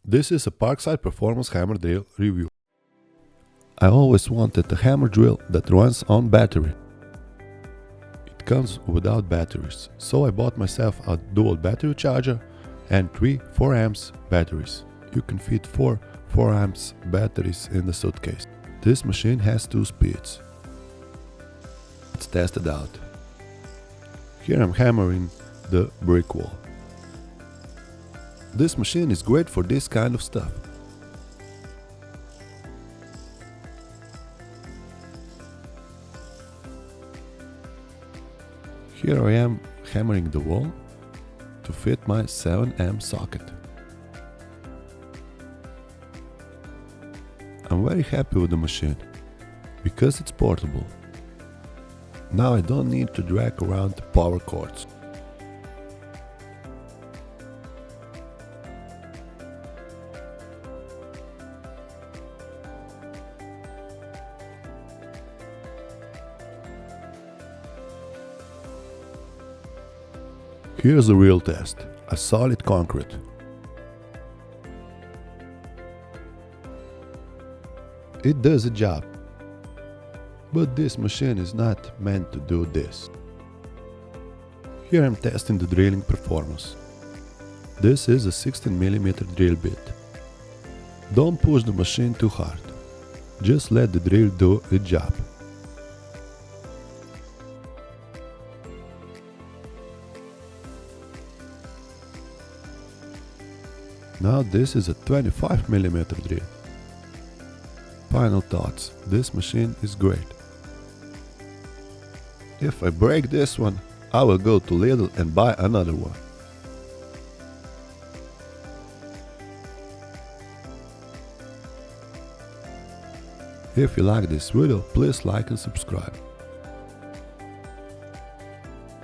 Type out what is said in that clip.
This is a Parkside performance hammer drill review. I always wanted a hammer drill that runs on battery. It comes without batteries, so I bought myself a dual battery charger and 3 4A batteries. You can fit 4 4A batteries in the suitcase. This machine has 2 speeds. Let's test it out. Here I'm hammering the brick wall. This machine is great for this kind of stuff. Here I am hammering the wall to fit my 7A socket. I'm very happy with the machine because it's portable. Now I don't need to drag around the power cords. Here's the real test, a solid concrete. It does a job, but this machine is not meant to do this. Here I'm testing the drilling performance. This is a 16mm drill bit. Don't push the machine too hard, just let the drill do its job. Now this is a 25mm drill. Final thoughts, this machine is great. If I break this one, I will go to Lidl and buy another one. If you like this video, please like and subscribe.